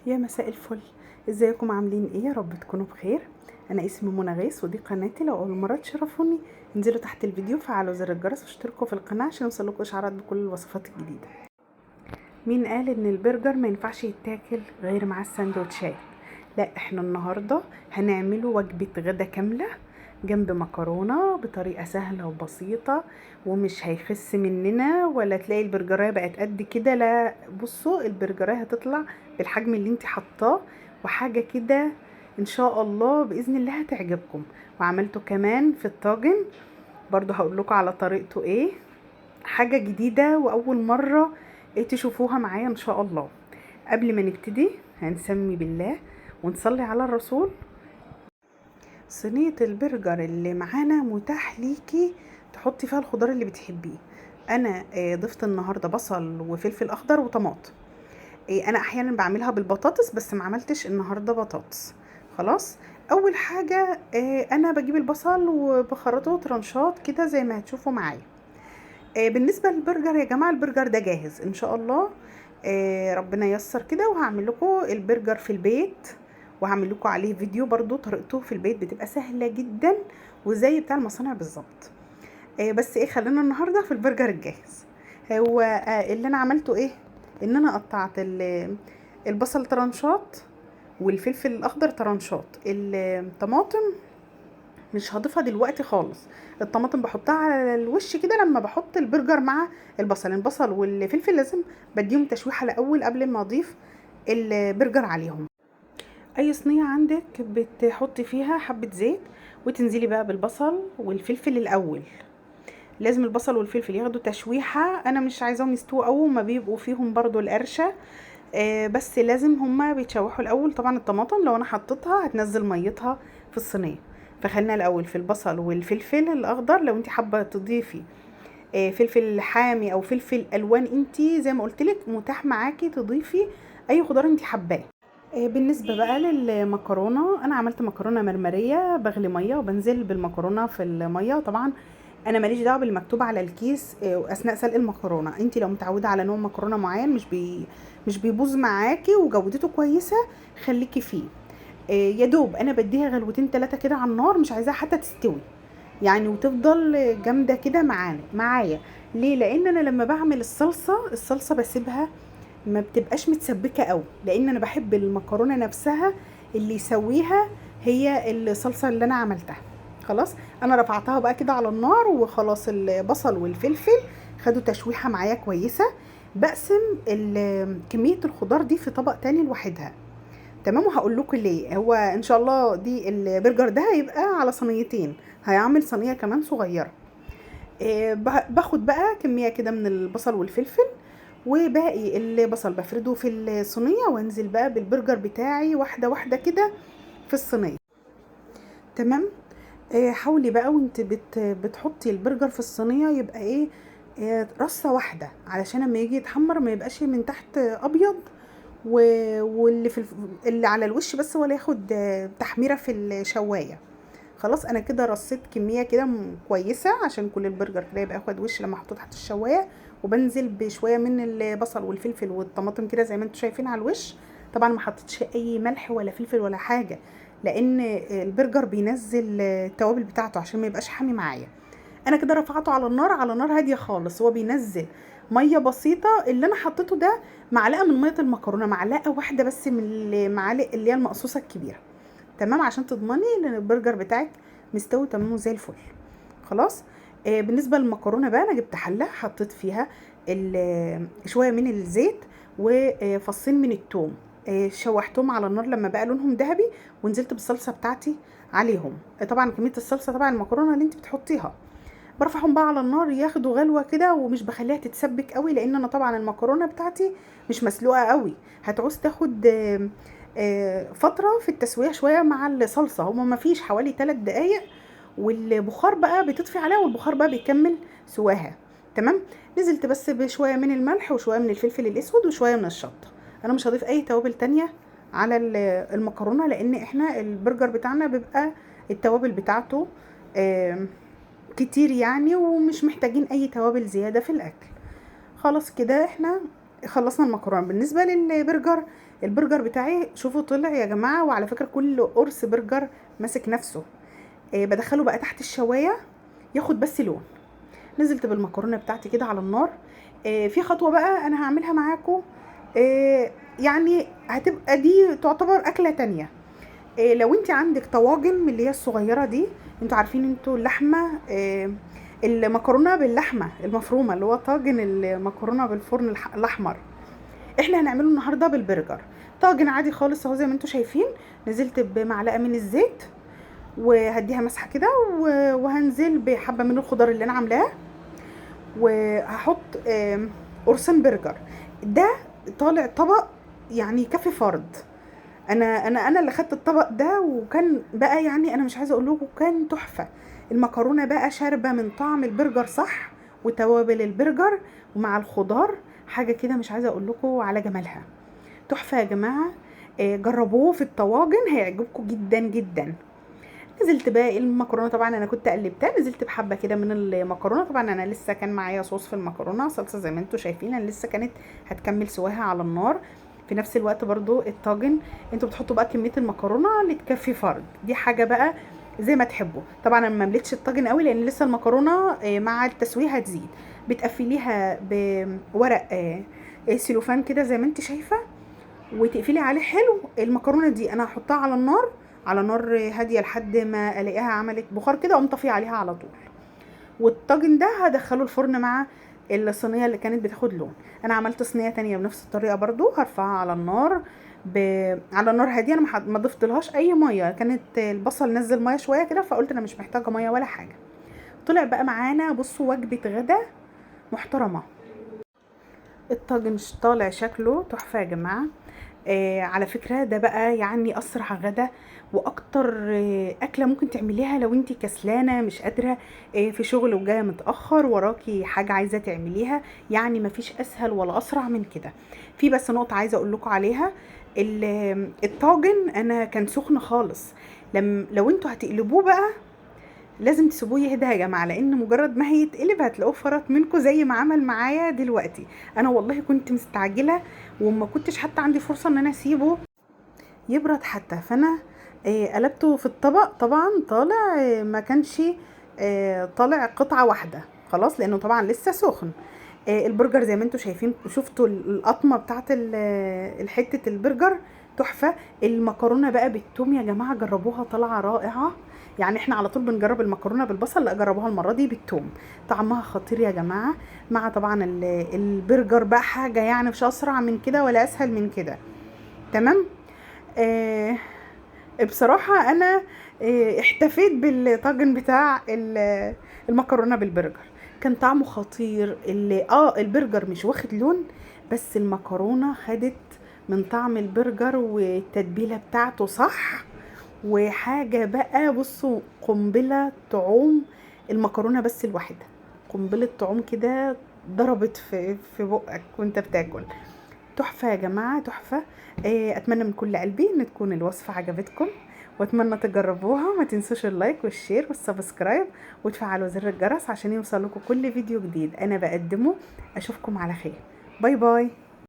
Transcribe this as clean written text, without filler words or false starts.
يا مساء الفل. ازيكم عاملين ايه؟ يا رب تكونوا بخير. انا اسمي منى غيث ودي قناتي. لو اول مره تشرفوني انزلوا تحت الفيديو فعلوا زر الجرس واشتركوا في القناه عشان يوصلكوا اشعارات بكل الوصفات الجديده. مين قال ان البرجر ما ينفعش يتاكل غير مع السندوتشات؟ لا، احنا النهارده هنعمله وجبه غدا كامله جنب مكرونه بطريقه سهله وبسيطه، ومش هيخس مننا ولا تلاقي البرجرايه بقت قد كده. لا، بصوا البرجرايه هتطلع بالحجم اللي انت حطاه، وحاجه كده ان شاء الله باذن الله هتعجبكم. وعملته كمان في الطاجن، برضو هقول لكم على طريقته ايه. حاجة جديدة وأول مرة تشوفوها معايا إن شاء الله. قبل ما نبتدي هنسمي بالله ونصلي على الرسول. صينية البرجر اللي معانا متاح ليكي تحطي فيها الخضار اللي بتحبيه. أنا ضفت النهاردة بصل وفلفل أخضر وطماطم. أنا أحيانا بعملها بالبطاطس بس ما عملتش النهاردة بطاطس. خلاص. أول حاجة أنا بجيب البصل وبخرطه ترنشات كده زي ما هتشوفوا معايا. بالنسبة للبرجر يا جماعة، البرجر ده جاهز ان شاء الله. ربنا ييسر كده وهعمل لكم البرجر في البيت، وهعمل لكم عليه فيديو برضو. طريقته في البيت بتبقى سهلة جدا وزي بتاع المصانع بالظبط. بس ايه، خلينا النهاردة في البرجر الجاهز. هو اللي انا عملته ايه، ان انا قطعت البصل ترانشات والفلفل الاخضر ترانشات. الطماطم مش هضيفها دلوقتي خالص. الطماطم بحطها على الوش كده لما بحط البرجر مع البصل والفلفل لازم بديهم تشويحه الاول قبل ما اضيف البرجر عليهم. اي صينيه عندك بتحطي فيها حبه زيت وتنزلي بقى بالبصل والفلفل الاول. لازم البصل والفلفل ياخدوا تشويحه، انا مش عايزاهم يستووا قوي وما بيبقوا فيهم برضو القرشه. بس لازم هما بيتشوحوا الاول. طبعا الطماطم لو انا حطيتها هتنزل ميتها في الصينيه، فخلينا الاول في البصل والفلفل الاخضر. لو انت حابه تضيفي فلفل حامي او فلفل الوان، انت زي ما قلت لك متاح معاكي تضيفي اي خضار انت حباه. بالنسبه بقى للمكرونه، انا عملت مكرونه مرمريه. بغلي ميه وبنزل بالمكرونه في الميه، وطبعا انا ماليش دعوه باللي مكتوب على الكيس اثناء سلق المكرونه. انت لو متعوده على نوع مكرونه معين مش بيبوظ معاكي وجودته كويسه، خليكي فيه. يا دوب انا بديها غلوتين 3 كده على النار، مش عايزاها حتى تستوي يعني، وتفضل جامده كده معايا. ليه؟ لان انا لما بعمل الصلصه بسيبها ما بتبقاش متسبكه قوي، لان انا بحب المكرونه نفسها اللي يسويها هي الصلصه اللي انا عملتها. خلاص. انا رفعتها بقى كده على النار وخلاص. البصل والفلفل خدوا تشويحه معايا كويسه. بقسم كميه الخضار دي في طبق تاني لوحدها. تمام. وهقول لكم ليه. هو ان شاء الله دي البرجر ده هيبقى على صينيتين، هيعمل صينيه كمان صغيره. باخد بقى كميه كده من البصل والفلفل، وباقي البصل بفرده في الصينيه وانزل بقى بالبرجر بتاعي واحده واحده كده في الصينيه. تمام. حاولي بقى وانت بتحطي البرجر في الصينيه يبقى ايه، رصه واحده علشان لما يجي يتحمر ما يبقاش من تحت ابيض واللي اللي على الوش بس ولا ياخد تحميره في الشوايه. خلاص. انا كده رصيت كميه كده كويسه عشان كل البرجر كده يبقى ياخد وش لما احطه تحت الشوايه. وبنزل بشويه من البصل والفلفل والطماطم كده زي ما انتم شايفين على الوش. طبعا ما حطيتش اي ملح ولا فلفل ولا حاجه، لان البرجر بينزل التوابل بتاعته عشان ما يبقاش حامي معايا. انا كده رفعته على النار، على نار هاديه خالص. هو بينزل ميه بسيطه. اللي انا حطيته ده معلقه من ميه المكرونه، معلقه واحده بس من المعالق اللي هي المقصوصه الكبيره. تمام، عشان تضمني ان البرجر بتاعك مستوي تمام وزي الفل. خلاص. بالنسبه للمكرونه بقى، انا جبت حله حطيت فيها شويه من الزيت وفصين من الثوم. شوحتهم على النار لما بقى لونهم ذهبي، ونزلت بالصلصه بتاعتي عليهم. طبعا كميه الصلصه تبع المكرونه اللي انت بتحطيها. برفعهم بقى على النار ياخدوا غلوه كده، ومش بخليها تتسبك قوي لان انا طبعا المكرونه بتاعتي مش مسلوقه قوي، هتعوز تاخد فتره في التسويه شويه مع الصلصه. هما ما فيش حوالي 3 دقايق، والبخار بقى بتطفي عليها والبخار بقى بيكمل سواها. تمام. نزلت بس بشويه من الملح وشويه من الفلفل الاسود وشويه من الشطه. انا مش هضيف اي توابل تانية على المكرونه، لان احنا البرجر بتاعنا بيبقى التوابل بتاعته كتير يعني، ومش محتاجين اي توابل زيادة في الاكل. خلاص كده احنا خلصنا المكرونه. بالنسبه للبرجر، البرجر بتاعي شوفوا طلع يا جماعه، وعلى فكره كل قرص برجر ماسك نفسه. بدخله بقى تحت الشوايه ياخد بس لون. نزلت بالمكرونه بتاعتي كده على النار. في خطوه بقى انا هعملها معاكم، يعني هتبقى دي تعتبر اكله تانية. لو انت عندك طواجن من اللي هي الصغيره دي، انتوا عارفين انتوا اللحمه، المكرونه باللحمه المفرومه اللي هو طاجن المكرونه بالفرن الاحمر، احنا هنعمله النهارده بالبرجر. طاجن عادي خالص اهو زي ما انتوا شايفين. نزلت بمعلقه من الزيت وهديها مسحه كده، وهنزل بحبه من الخضار اللي انا عاملاه، وهحط قرصين برجر. ده طالع طبق يعني يكفي فرد. انا اللي خدت الطبق ده، وكان بقى يعني انا مش عايزه اقول لكم كان تحفه. المكرونه بقى شاربه من طعم البرجر صح، وتوابل البرجر ومع الخضار، حاجه كده مش عايزه اقول لكم على جمالها. تحفه يا جماعه. جربوه في الطواجن هيعجبكم جدا جدا. نزلت بقى المكرونه، طبعا انا كنت قلبتها، نزلت بحبه كده من المكرونه. طبعا انا لسه كان معايا صوص في المكرونه، صلصه زي ما انتم شايفين، انا لسه كانت هتكمل سواها على النار. في نفس الوقت برضو الطاجن انتوا بتحطوا بقى كميه المكرونه اللي تكفي فرد، دي حاجه بقى زي ما تحبوا. طبعا انا ما مليتش الطاجن قوي لان لسه المكرونه مع التسويه هتزيد. بتقفليها بورق سيلوفان كده زي ما انت شايفه، وتقفلي عليه حلو. المكرونه دي انا هحطها على النار، على نار هاديه لحد ما الاقيها عملت بخار كده، اقوم طافيه عليها على طول. والطاجن ده هدخله الفرن مع الصينيه اللي كانت بتاخد لون. انا عملت صينيه تانية بنفس الطريقه برضو، هرفعها على النار على نار هاديه. انا ما ضفتلهاش اي ميه، كانت البصل نزل ميه شويه كده، فقلت انا مش محتاجه ميه ولا حاجه. طلع بقى معانا بصوا وجبه غدا محترمه. الطاجن طالع شكله تحفه يا جماعه. على فكرة ده بقى يعني أسرع غدا وأكتر أكلة ممكن تعمليها لو انتي كسلانة مش قادرة في شغل وجاية متأخر وراكي حاجة عايزة تعمليها. يعني مفيش أسهل ولا أسرع من كده. في بس نقطة عايزة أقول لكم عليها. الطاجن أنا كان سخن خالص. لو انتوا هتقلبوه بقى لازم تسيبوه يهدى يا جماعه، لان مجرد ما هيتقلب هتلاقوه فرط منكم زي ما عمل معايا دلوقتي. انا والله كنت مستعجله وما كنتش حتى عندي فرصه ان انا اسيبه يبرد حتى. فانا قلبته في الطبق، طبعا طالع ما كانش طالع قطعه واحده خلاص، لانه طبعا لسه سخن. البرجر زي ما انتم شايفين، شفتوا القطمه بتاعت الحته البرجر تحفه. المكرونه بقى بالثوم يا جماعه جربوها طالعه رائعه. يعني احنا على طول بنجرب المكرونه بالبصل، لا جربوها المره دي بالثوم، طعمها خطير يا جماعه. مع طبعا البرجر بقى حاجه يعني مش اسرع من كده ولا اسهل من كده. تمام. آه بصراحه انا احتفيت بالطاجن بتاع المكرونه بالبرجر، كان طعمه خطير. البرجر مش واخد لون، بس المكرونه خدت من طعم البرجر والتتبيله بتاعته صح. وحاجه بقى بصوا قنبله طعوم. المكرونه بس الواحده قنبله طعوم كده ضربت في بقك وانت بتاكل. تحفه يا جماعه تحفه. اتمنى من كل قلبي ان تكون الوصفه عجبتكم، واتمنى تجربوها. وما تنسوش اللايك والشير والسبسكرايب وتفعلوا زر الجرس عشان يوصلكم كل فيديو جديد انا بقدمه. اشوفكم على خير. باي باي.